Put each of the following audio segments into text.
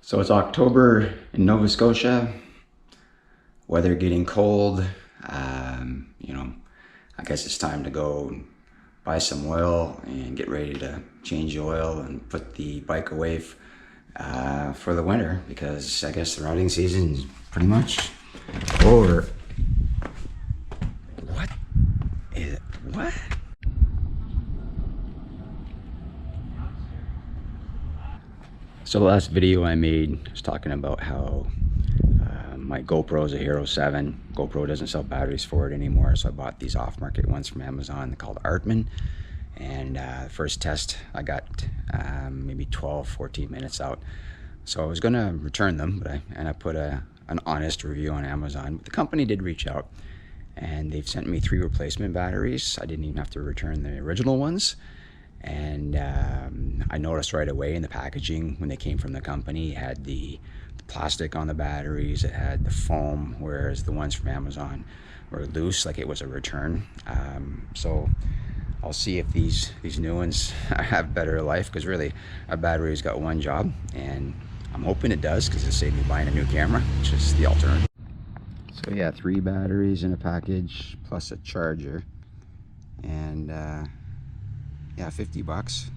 So it's October in Nova Scotia, weather getting cold. I guess it's time to go buy some oil and get ready to change the oil and put the bike away for the winter, because I guess the riding season is pretty much over. What is it? What? So the last video I made was talking about how my GoPro is a Hero 7. GoPro doesn't sell batteries for it anymore, so I bought these off-market ones from Amazon called Artman. And first test, I got maybe 12-14 minutes out. So I was gonna return them, and I put an honest review on Amazon. But the company did reach out, and they've sent me 3 replacement batteries. I didn't even have to return the original ones. And I noticed right away in the packaging when they came from the company, it had the plastic on the batteries, it had the foam, whereas the ones from Amazon were loose, like it was a return. So I'll see if these new ones have better life, because really a battery's got one job, and I'm hoping it does, because it saved me buying a new camera, which is the alternative. So yeah, 3 batteries in a package plus a charger, and yeah, $50.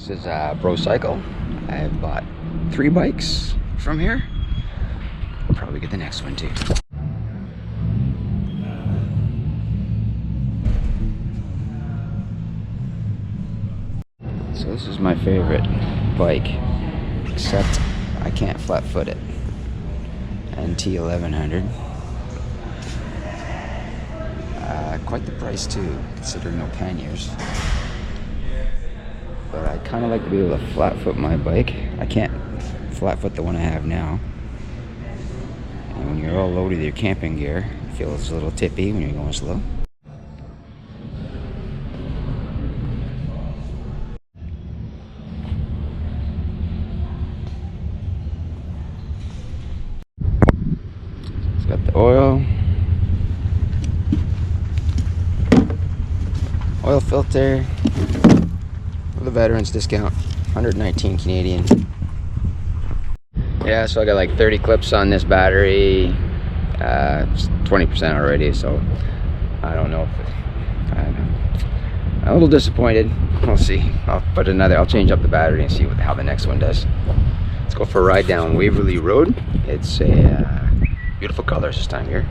This is Bro Cycle. I've bought 3 bikes from here. I'll probably get the next one too. So this is my favorite bike. except I can't flat foot it. NT 1100. Quite the price too, considering no panniers. But I kind of like to be able to flat foot my bike. I can't flat foot the one I have now. And when you're all loaded with your camping gear, it feels a little tippy when you're going slow. It's got the oil filter with a veterans discount, 119 Canadian. Yeah, so I got like 30 clips on this battery. It's 20% already, so I don't know if I'm a little disappointed. We'll see. I'll change up the battery and see how the next one does. Let's go for a ride down Waverly Road. It's a beautiful colors this time here.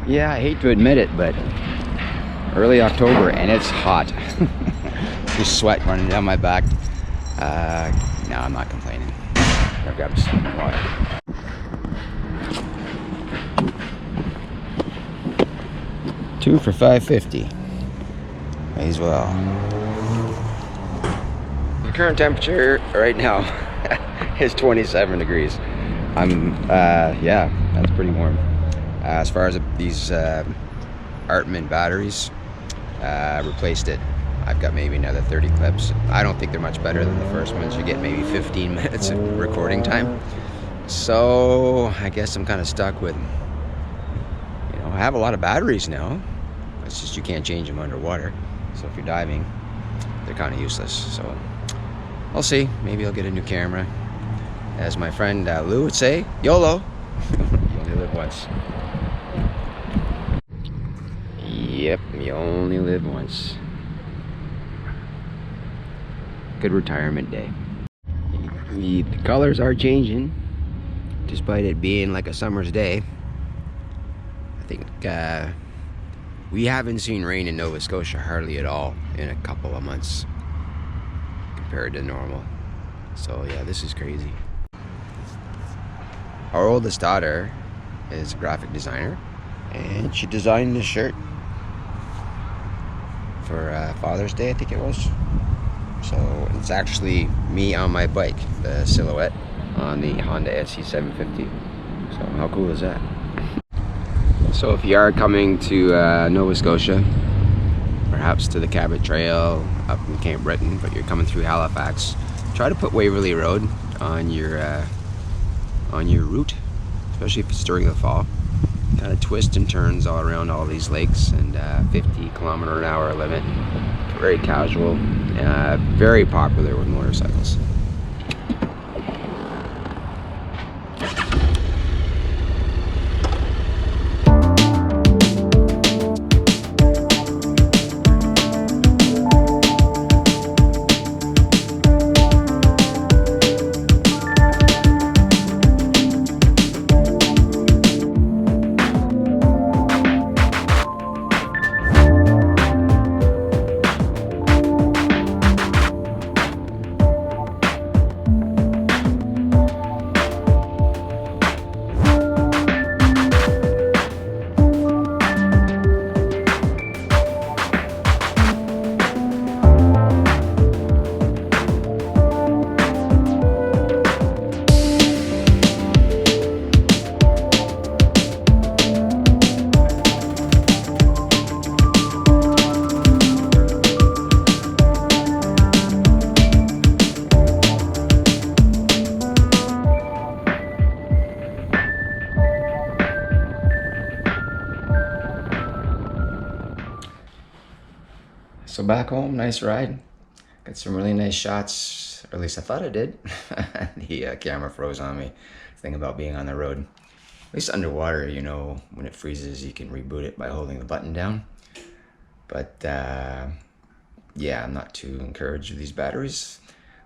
Yeah, I hate to admit it, but early October and it's hot. Just sweat running down my back. No, I'm not complaining. I'll grab some water. Two for $5.50. May as well. The current temperature right now is 27 degrees. Yeah, that's pretty warm. As far as these Artman batteries, replaced it. I've got maybe another 30 clips. I don't think they're much better than the first ones. You get maybe 15 minutes of recording time. So I guess I'm kind of stuck with, you know, I have a lot of batteries now. It's just you can't change them underwater. So if you're diving, they're kind of useless. So I'll see. Maybe I'll get a new camera. As my friend Lou would say, YOLO. You only live once. Yep, you only live once. Good retirement day. The colors are changing, despite it being like a summer's day. I think we haven't seen rain in Nova Scotia hardly at all in a couple of months compared to normal. So yeah, this is crazy. Our oldest daughter is a graphic designer, and she designed this shirt for Father's Day, I think it was. So it's actually me on my bike, the silhouette on the Honda SC750. So how cool is that? So if you are coming to Nova Scotia, perhaps to the Cabot Trail up in Cape Breton, but you're coming through Halifax, try to put Waverley Road on your route, especially if it's during the fall. Kind of twists and turns all around all these lakes, and 50km/h limit. Very casual, very popular with motorcycles. So back home, nice ride. Got some really nice shots, or at least I thought I did. The camera froze on me. Thing about being on the road. At least underwater, you know, when it freezes, you can reboot it by holding the button down. But yeah, I'm not too encouraged with these batteries.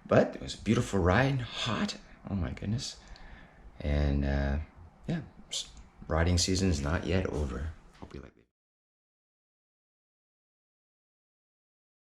But it was a beautiful ride, hot. Oh my goodness. And yeah, riding season's not yet over.